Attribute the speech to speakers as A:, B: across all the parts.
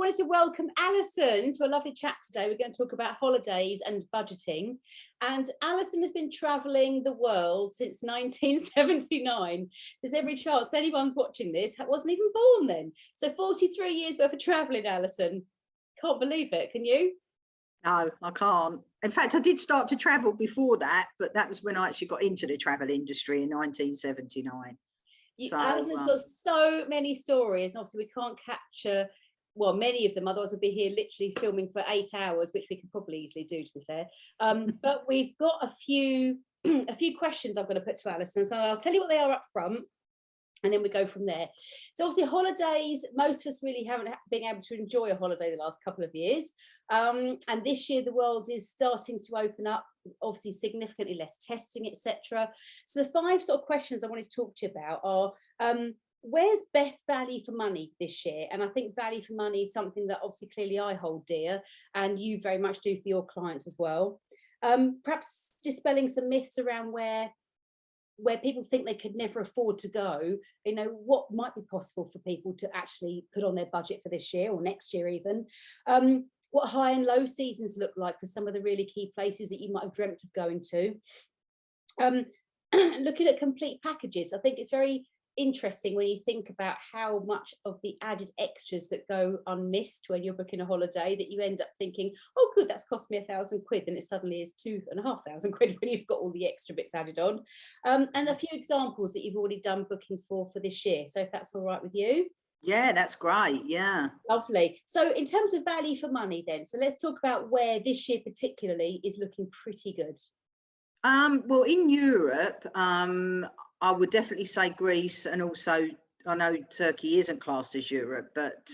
A: wanted to welcome Alison to a lovely chat today. We're going to talk about holidays and budgeting. And Alison has been travelling the world since 1979. There's every chance anyone's watching this wasn't even born then. So 43 years worth of travelling, Alison. Can't believe it, can you?
B: No, I can't. In fact, I did start to travel before that, but that was when I actually got into the travel industry in 1979.
A: Alison's got so many stories, and obviously we can't capture, well, many of them, otherwise we'll be here literally filming for 8 hours, which we could probably easily do, to be fair. But we've got a few questions I'm going to put to Alison, so I'll tell you what they are up front, and then we go from there. So obviously holidays, most of us really haven't been able to enjoy a holiday the last couple of years. And this year the world is starting to open up, obviously significantly less testing, etc. So the 5 sort of questions I wanted to talk to you about are, where's best value for money this year? And I think value for money is something that obviously clearly I hold dear, and you very much do for your clients as well. Perhaps dispelling some myths around where people think they could never afford to go, you know, what might be possible for people to actually put on their budget for this year or next year even. What high and low seasons look like for some of the really key places that you might have dreamt of going to. Looking at complete packages, I think it's very interesting when you think about how much of the added extras that go unmissed when you're booking a holiday, that you end up thinking, oh good, that's cost me £1,000, then it suddenly is £2,500 when you've got all the extra bits added on. And a few examples that you've already done bookings for this year, so if that's all right with you.
B: Yeah, that's great. Yeah, lovely.
A: So in terms of value for money then, so let's talk about where this year particularly is looking pretty good.
B: Well, in Europe, I would definitely say Greece, and also I know Turkey isn't classed as Europe, but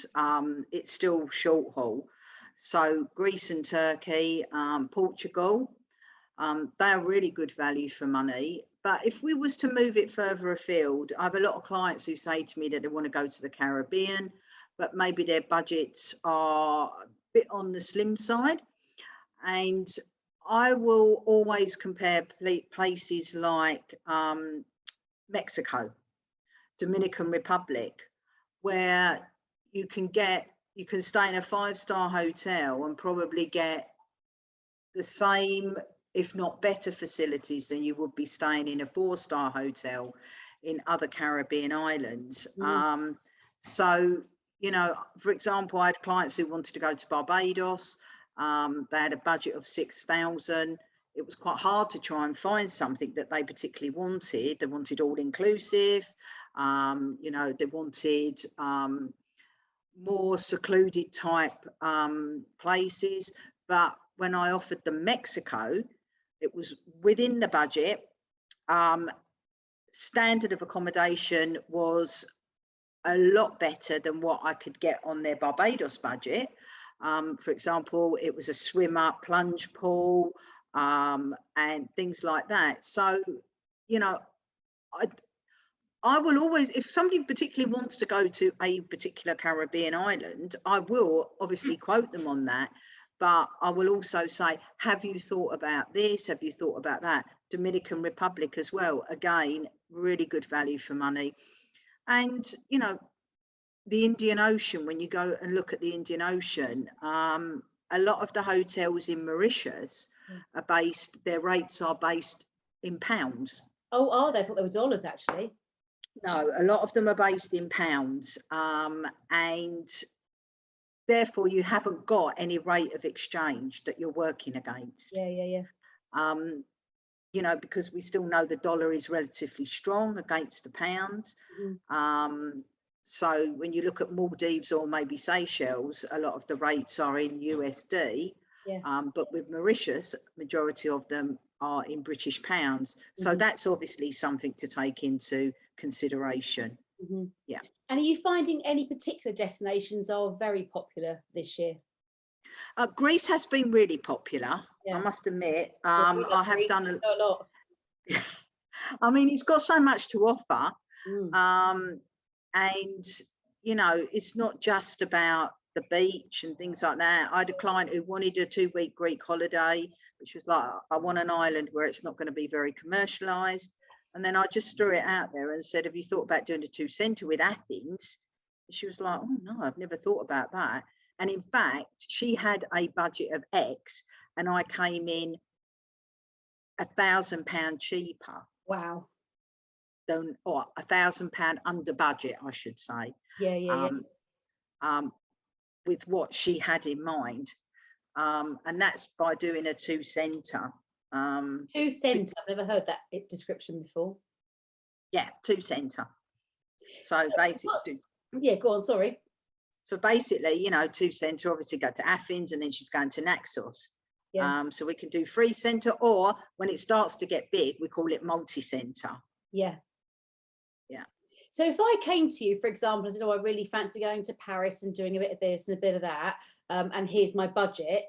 B: it's still short haul. So Greece and Turkey, Portugal, they are really good value for money. But if we was to move it further afield, I have a lot of clients who say to me that they want to go to the Caribbean, but maybe their budgets are a bit on the slim side. And I will always compare places like Mexico, Dominican Republic, where you can stay in a 5-star hotel and probably get the same, if not better, facilities than you would be staying in a 4-star hotel in other Caribbean islands. So, you know, for example, I had clients who wanted to go to Barbados. They had a budget of 6,000. It was quite hard to try and find something that they particularly wanted. They wanted all inclusive, you know, they wanted more secluded type places. But when I offered them Mexico, it was within the budget. Standard of accommodation was a lot better than what I could get on their Barbados budget. For example, it was a swim up, plunge pool, and things like that. So, you know, I will always, if somebody particularly wants to go to a particular Caribbean island, I will obviously quote them on that. But I will also say, have you thought about this? Have you thought about that? Dominican Republic as well. Again, really good value for money. And, you know, the Indian Ocean, when you go and look at the Indian Ocean, a lot of the hotels in Mauritius are based, their rates are based in pounds.
A: Oh, are they? I thought they were dollars, actually.
B: No, a lot of them are based in pounds. And therefore, you haven't got any rate of exchange that you're working against.
A: Yeah.
B: You know, because we still know the dollar is relatively strong against the pound. So when you look at Maldives or maybe Seychelles, a lot of the rates are in USD. But with Mauritius, majority of them are in British pounds. So that's obviously something to take into consideration. Yeah.
A: And are you finding any particular destinations are very popular this year?
B: Greece has been really popular, I must admit. I have done a lot. I mean, it's got so much to offer. And, you know, it's not just about the beach and things like that. I had a client who wanted a 2-week Greek holiday, which was like, I want an island where it's not going to be very commercialized. And then I just threw it out there and said, have you thought about doing a 2 center with Athens? And she was like, oh no, I've never thought about that. And in fact, she had a budget of X and I came in £1,000 cheaper.
A: Wow.
B: Than, or £1,000 under budget, I should say.
A: Yeah.
B: With what she had in mind. And that's by doing a 2-centre.
A: 2 cents, I've never heard that description before.
B: Yeah, 2-centre. So basically,
A: yeah, go on, sorry.
B: So basically, you know, 2-centre, obviously go to Athens and then she's going to Naxos.
A: Yeah.
B: So we can do 3-centre, or when it starts to get big, we call it multi-centre.
A: Yeah.
B: Yeah.
A: So if I came to you, for example, and said, oh, I really fancy going to Paris and doing a bit of this and a bit of that, and here's my budget,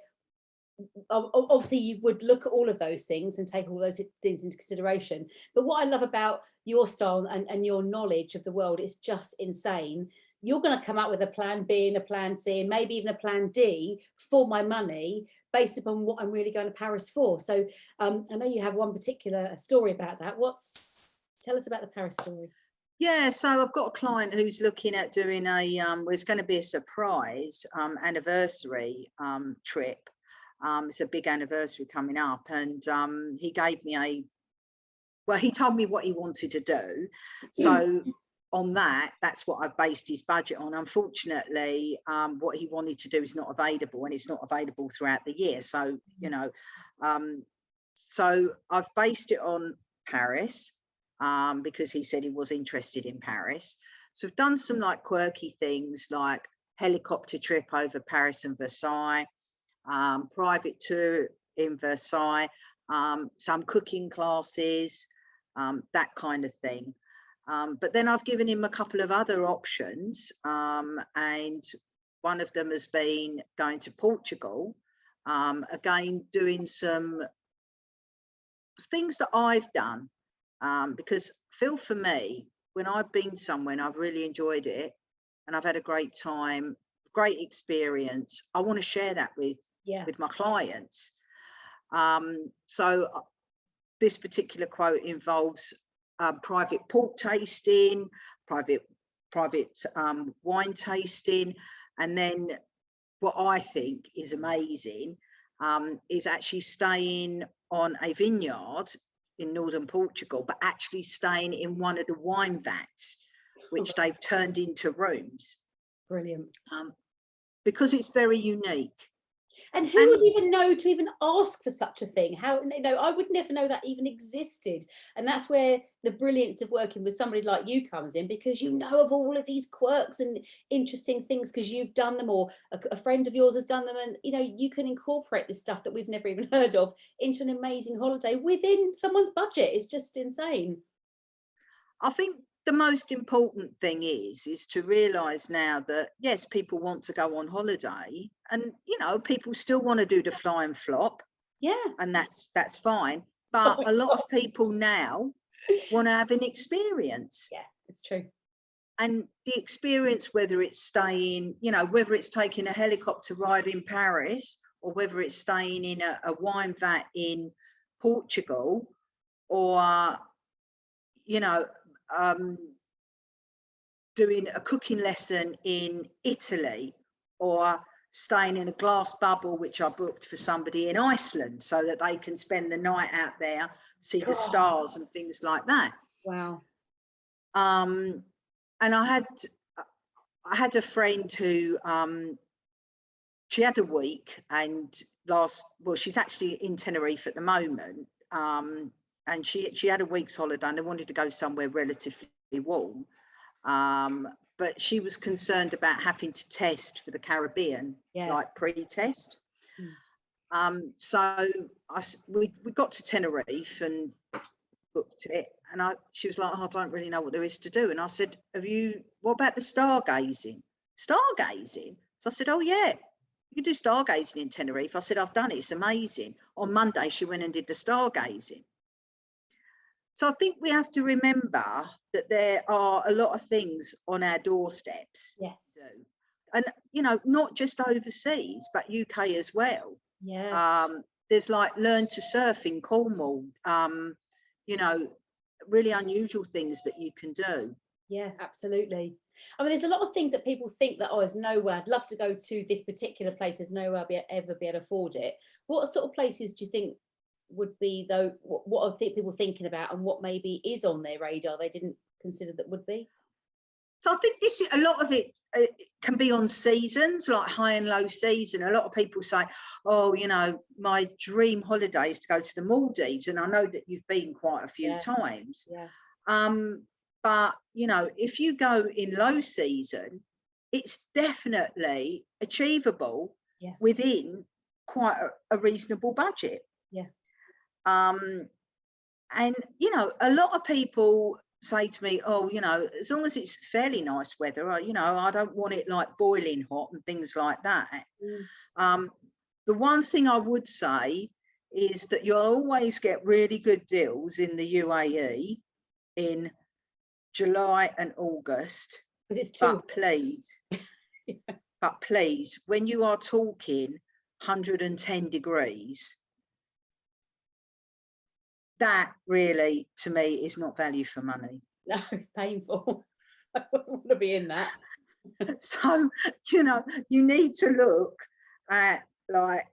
A: obviously you would look at all of those things and take all those things into consideration. But what I love about your style and your knowledge of the world is just insane. You're going to come up with a plan B and a plan C and maybe even a plan D for my money based upon what I'm really going to Paris for. So I know you have one particular story about that. Tell us about the Paris story.
B: Yeah, so I've got a client who's looking at doing a, well, it's going to be a surprise anniversary trip. It's a big anniversary coming up, and he gave me he told me what he wanted to do. So on that's what I've based his budget on. Unfortunately, what he wanted to do is not available, and it's not available throughout the year. So, you know, so I've based it on Paris. Because he said he was interested in Paris. So I've done some like quirky things like helicopter trip over Paris and Versailles, private tour in Versailles, some cooking classes, that kind of thing. But then I've given him a couple of other options, and one of them has been going to Portugal, again, doing some things that I've done. Because Phil, for me, when I've been somewhere and I've really enjoyed it and I've had a great time, great experience, I want to share that with my clients. So this particular quote involves private pork tasting, private wine tasting, and then what I think is amazing is actually staying on a vineyard in northern Portugal, but actually staying in one of the wine vats, which they've turned into rooms.
A: Brilliant.
B: Because it's very unique.
A: And who would even know to even ask for such a thing? How, you know, I would never know that even existed. And that's where the brilliance of working with somebody like you comes in, because you know of all of these quirks and interesting things because you've done them, or a friend of yours has done them, and you know, you can incorporate this stuff that we've never even heard of into an amazing holiday within someone's budget. It's just insane.
B: I think the most important thing is to realize now that yes, people want to go on holiday, and you know, people still want to do the fly and flop, and that's fine, but a lot of people now want to have an experience.
A: Yeah, it's true.
B: And the experience, whether it's staying, you know, whether it's taking a helicopter ride in Paris, or whether it's staying in a wine vat in Portugal, or you know, doing a cooking lesson in Italy, or staying in a glass bubble, which I booked for somebody in Iceland so that they can spend the night out there, see the stars and things like that.
A: Wow.
B: And I had a friend who she had a week, and she's actually in Tenerife at the moment, and she had a week's holiday and they wanted to go somewhere relatively warm, but she was concerned about having to test for the Caribbean, like pre-test. So we got to Tenerife and booked it, and she was like, oh, I don't really know what there is to do. And I said, what about the stargazing? Stargazing? So I said, oh yeah, you can do stargazing in Tenerife. I said, I've done it, it's amazing. On Monday she went and did the stargazing. So I think we have to remember that there are a lot of things on our doorsteps.
A: Yes.
B: And, you know, not just overseas, but UK as well.
A: Yeah.
B: There's like learn to surf in Cornwall, you know, really unusual things that you can do.
A: Yeah, absolutely. I mean, there's a lot of things that people think that, oh, there's nowhere, I'd love to go to this particular place, there's nowhere I'll ever be able to afford it. What sort of places do you think would be, though, what are people thinking about, and what maybe is on their radar they didn't consider that would be?
B: So I think this, a lot of it can be on seasons, like high and low season. A lot of people say, oh, you know, my dream holiday is to go to the Maldives. And I know that you've been quite a few times.
A: Yeah.
B: But, you know, if you go in low season, it's definitely achievable within quite a reasonable budget.
A: Yeah.
B: And, you know, a lot of people say to me, oh, you know, as long as it's fairly nice weather, you know, I don't want it like boiling hot and things like that. The one thing I would say is that you'll always get really good deals in the UAE in July and August.
A: Because it's too.
B: But please, when you are talking 110 degrees, that really, to me, is not value for money.
A: No, it's painful. I wouldn't want to be in that.
B: So, you know, you need to look at, like,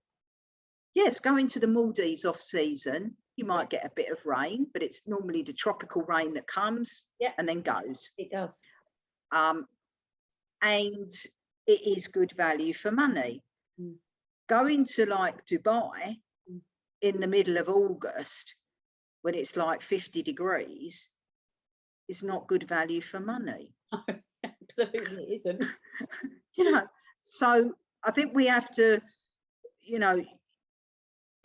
B: yes, going to the Maldives off season, you might get a bit of rain, but it's normally the tropical rain that comes and then goes.
A: It does.
B: And it is good value for money. Going to like Dubai in the middle of August, when it's like 50 degrees, is not good value for money.
A: No, absolutely isn't.
B: You know, so I think we have to, you know,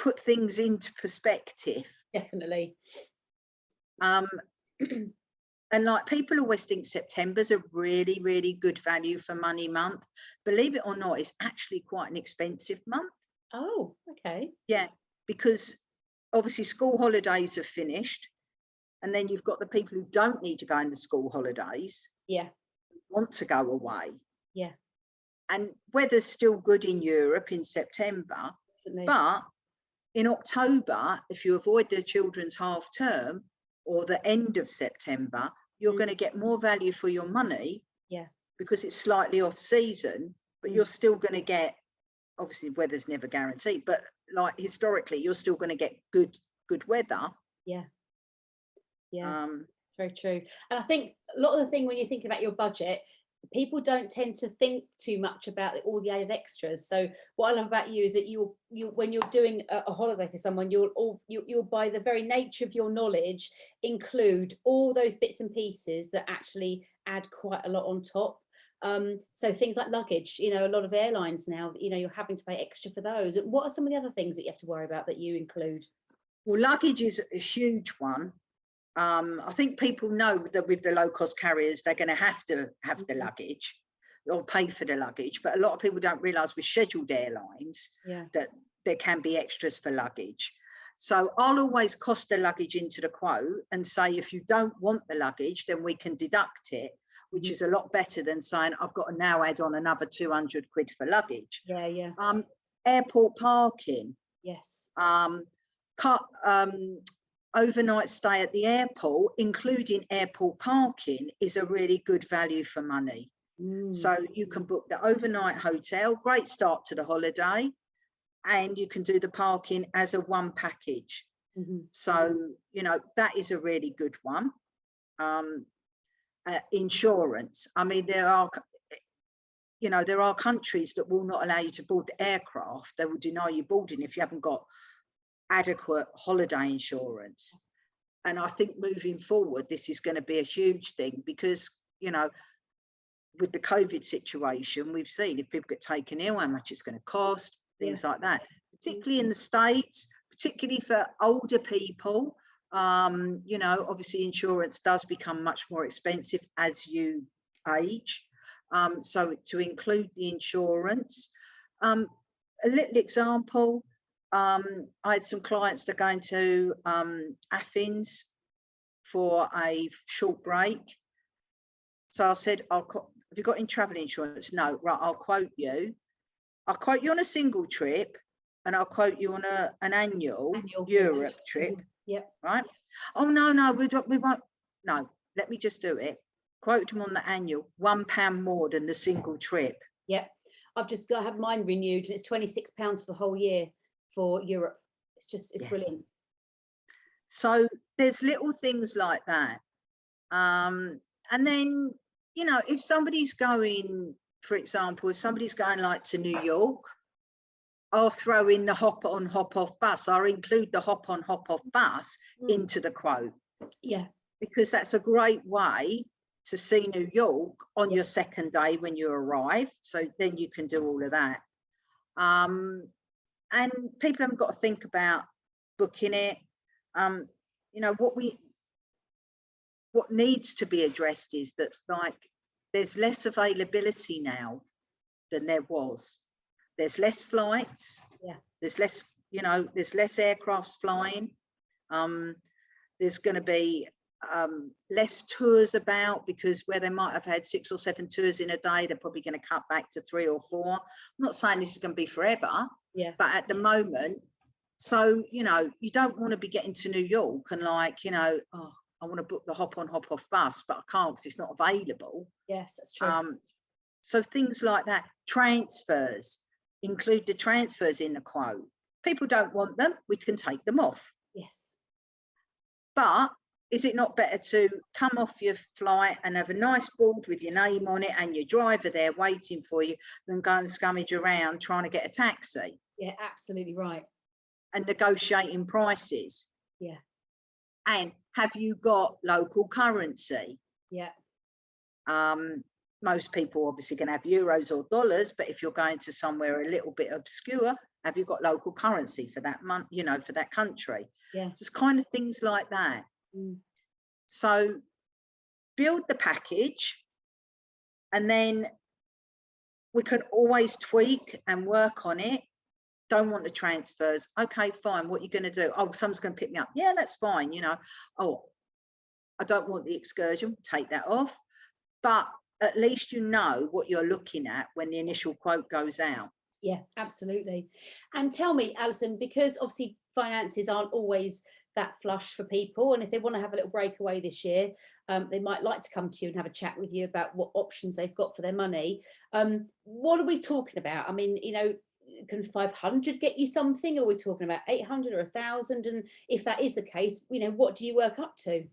B: put things into perspective.
A: Definitely.
B: And like, people always think September's a really, really good value for money month. Believe it or not, it's actually quite an expensive month.
A: Oh, okay.
B: Yeah, because obviously school holidays are finished, and then you've got the people who don't need to go into school holidays.
A: Yeah.
B: Want to go away.
A: Yeah.
B: And weather's still good in Europe in September. Definitely. But in October, if you avoid the children's half term or the end of September, you're going to get more value for your money. Yeah. Because it's slightly off season, but you're still going to get, obviously weather's never guaranteed, but like historically, you're still going to get good weather. Yeah. Yeah.
A: Very true. And I think a lot of the thing when you think about your budget, people don't tend to think too much about all the added extras. So what I love about you is that you when you're doing a holiday for someone, you'll by the very nature of your knowledge include all those bits and pieces that actually add quite a lot on top. So things like luggage, you know, a lot of airlines now, you know, you're having to pay extra for those. And what are some of the other things that you have to worry about that you include?
B: Well, luggage is a huge one. I think people know that with the low-cost carriers, they're going to have the luggage or pay for the luggage. But a lot of people don't realise with scheduled airlines that there can be extras for luggage. So I'll always cost the luggage into the quote and say, if you don't want the luggage, then we can deduct it, which is a lot better than saying I've got to now add on another 200 quid for luggage. Yeah, yeah. Airport parking. Yes. Overnight stay at the airport, including airport parking, is a really good value for money. So you can book the overnight hotel, great start to the holiday, and you can do the parking as a one package. So, you know, that is a really good one. Insurance. I mean, there are countries that will not allow you to board the aircraft. They will deny you boarding if you haven't got adequate holiday insurance. And I think moving forward, this is going to be a huge thing because, you know, with the COVID situation, we've seen if people get taken ill, how much it's going to cost, things like that, particularly in the States, particularly for older people. You know, obviously insurance does become much more expensive as you age. So to include the insurance, a little example, I had some clients that are going to Athens for a short break. So I said, have you got any travel insurance? No. Right, I'll quote you. I'll quote you on a single trip and I'll quote you on an annual Europe trip. Yep. Right. Oh, no, we won't. No, let me just do it. quoted them on the annual, £1 more than the single trip.
A: Yep. I've just got to have mine renewed, and it's £26 for the whole year for Europe. It's brilliant.
B: So there's little things like that. And then, you know, if somebody's going, for example, if somebody's going like to New York, I'll throw in the hop on, hop off bus. I'll include the hop on, hop off bus into the quote.
A: Yeah.
B: Because that's a great way to see New York on your second day when you arrive. So then you can do all of that. And people haven't got to think about booking it. You know, what needs to be addressed is that, like, there's less availability now than there was. There's less flights.
A: Yeah.
B: There's less, you know, there's less aircrafts flying. There's going to be less tours about, because where they might have had 6 or 7 tours in a day, they're probably going to cut back to 3 or 4. I'm not saying this is going to be forever, but at the moment, so, you know, you don't want to be getting to New York and like, you know, oh, I want to book the hop on, hop off bus, but I can't because it's not available.
A: Yes, that's true.
B: So things like that. Transfers, include the transfers in the quote. People don't want them, we can take them off.
A: Yes.
B: But is it not better to come off your flight and have a nice board with your name on it and your driver there waiting for you than go and scummage around trying to get a taxi?
A: Yeah, absolutely right.
B: And negotiating prices.
A: Yeah.
B: And have you got local currency?
A: Yeah.
B: Most people obviously can have euros or dollars, but if you're going to somewhere a little bit obscure, have you got local currency for that month, you know, for that country?
A: Yeah.
B: Just kind of things like that. So build the package, and then we can always tweak and work on it. Don't want the transfers. Okay, fine. What are you going to do? Oh, someone's going to pick me up. Yeah, that's fine. You know, oh, I don't want the excursion. Take that off. But at least you know what you're looking at when the initial quote goes out.
A: Yeah, absolutely. And tell me, Alison, because obviously finances aren't always that flush for people, and if they want to have a little breakaway this year, they might like to come to you and have a chat with you about what options they've got for their money. What are we talking about? I mean, you know, can 500 get you something, or are we talking about 800 or 1,000? And if that is the case, you know, what do you work up to?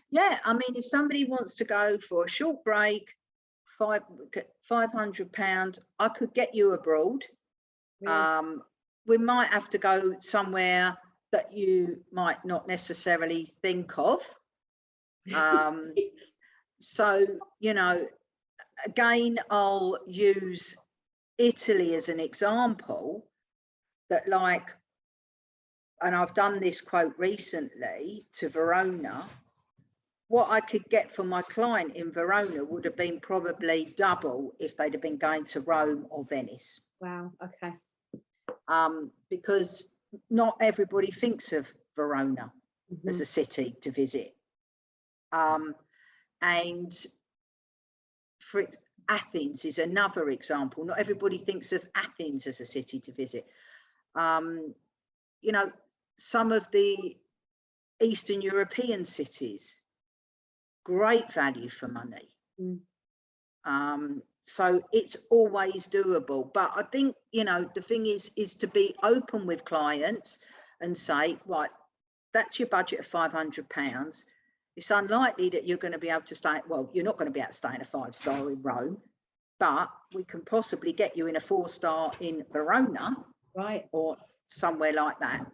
B: Yeah, I mean, if somebody wants to go for a short break, £500, I could get you abroad. Really? We might have to go somewhere that you might not necessarily think of. So, you know, again, I'll use Italy as an example, that like, and I've done this quote recently to Verona. What I could get for my client in Verona would have been probably double if they'd have been going to Rome or Venice.
A: Wow, okay.
B: Because not everybody thinks of Verona as a city to visit. And for Athens is another example. Not everybody thinks of Athens as a city to visit. You know, some of the Eastern European cities, great value for money. So it's always doable. But I think, you know, the thing is to be open with clients and say, right, that's your budget of £500. It's unlikely that you're going to be able to stay, well, you're not going to be able to stay in a 5-star in Rome, but we can possibly get you in a 4-star in Verona,
A: right,
B: or somewhere like that.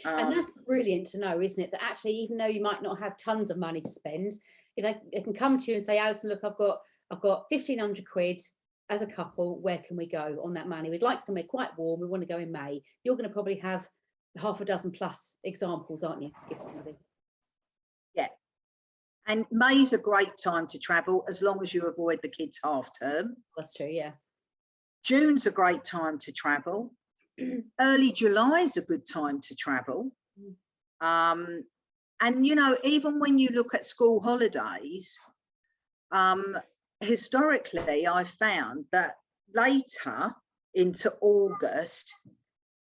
A: And that's brilliant to know, isn't it? That actually, even though you might not have tons of money to spend, if they can come to you and say, Alison, look, I've got 1,500 quid as a couple, where can we go on that money? We'd like somewhere quite warm, we want to go in May. You're going to probably have half a dozen plus examples, aren't you, to give somebody?
B: Yeah. And May's a great time to travel, as long as you avoid the kids' half term.
A: That's true, yeah.
B: June's a great time to travel. Early July is a good time to travel. And, you know, even when you look at school holidays, historically, I found that later into August,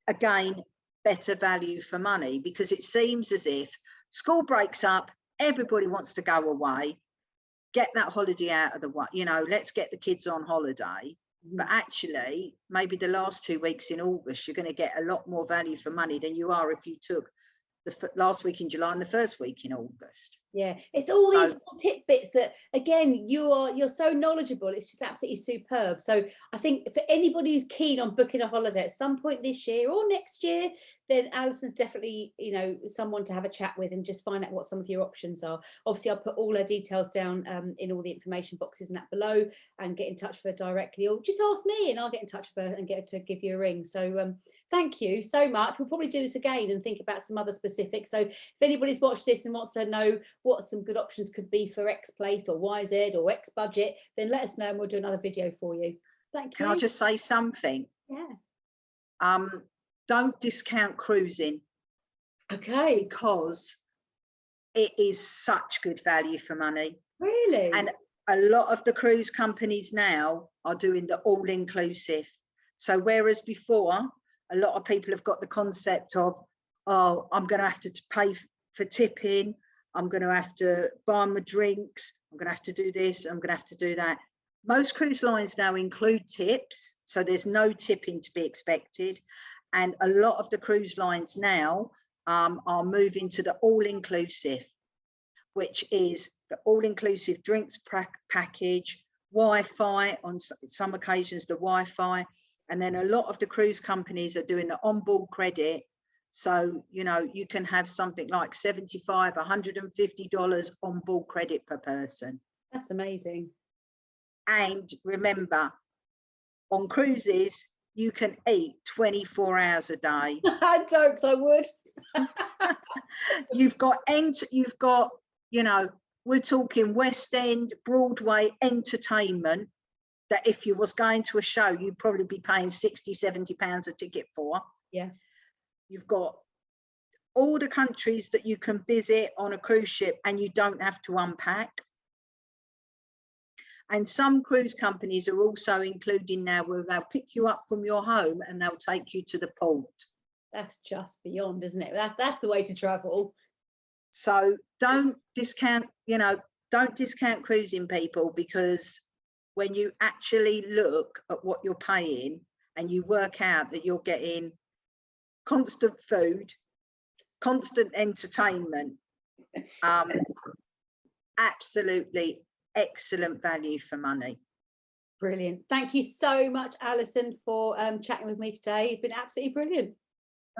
B: again, better value for money, because it seems as if school breaks up, everybody wants to go away. get that holiday out of the way, you know, let's get the kids on holiday. But actually, maybe the last 2 weeks in August, you're going to get a lot more value for money than you are if you took the last week in July and the first week in August.
A: Yeah, it's all these little tidbits that, again, you're so knowledgeable. It's just absolutely superb. So I think for anybody who's keen on booking a holiday at some point this year or next year, then Alison's definitely, you know, someone to have a chat with and just find out what some of your options are. Obviously, I'll put all her details down in all the information boxes and that below, and get in touch with her directly, or just ask me and I'll get in touch with her and get her to give you a ring. So thank you so much. We'll probably do this again and think about some other specifics. So if anybody's watched this and wants to know what some good options could be for X place or YZ or X budget, then let us know and we'll do another video for you. Thank you.
B: Can I just say something?
A: Yeah.
B: Don't discount cruising.
A: Okay.
B: Because it is such good value for money.
A: Really?
B: And a lot of the cruise companies now are doing the all-inclusive. So whereas before, a lot of people have got the concept of, oh, I'm going to have to pay for tipping, I'm going to have to buy my drinks, I'm going to have to do this, I'm going to have to do that. Most cruise lines now include tips, so there's no tipping to be expected. And a lot of the cruise lines now are moving to the all-inclusive, which is the all-inclusive drinks package, Wi-Fi, on some occasions the Wi-Fi, and then a lot of the cruise companies are doing the onboard credit. So, you know, you can have something like $75, $150 onboard credit per person.
A: That's amazing.
B: And remember, on cruises, you can eat 24 hours a day.
A: I joked I would.
B: You've got, you know, we're talking West End, Broadway entertainment, that if you was going to a show, you'd probably be paying 60, 70 pounds a ticket for.
A: Yeah.
B: You've got all the countries that you can visit on a cruise ship and you don't have to unpack. And some cruise companies are also including now where they'll pick you up from your home and they'll take you to the port.
A: That's just beyond, isn't it? That's the way to travel.
B: So don't discount, you know, don't discount cruising, people, because when you actually look at what you're paying and you work out that you're getting constant food, constant entertainment, absolutely excellent value for money.
A: Brilliant. Thank you so much, Alison, for chatting with me today. It's been absolutely brilliant.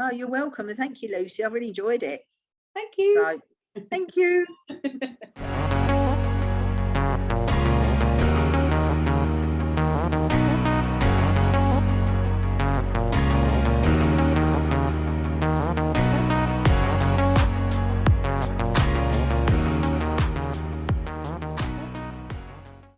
B: Oh, you're welcome. And thank you, Lucy. I've really enjoyed it.
A: Thank you.
B: So, thank you.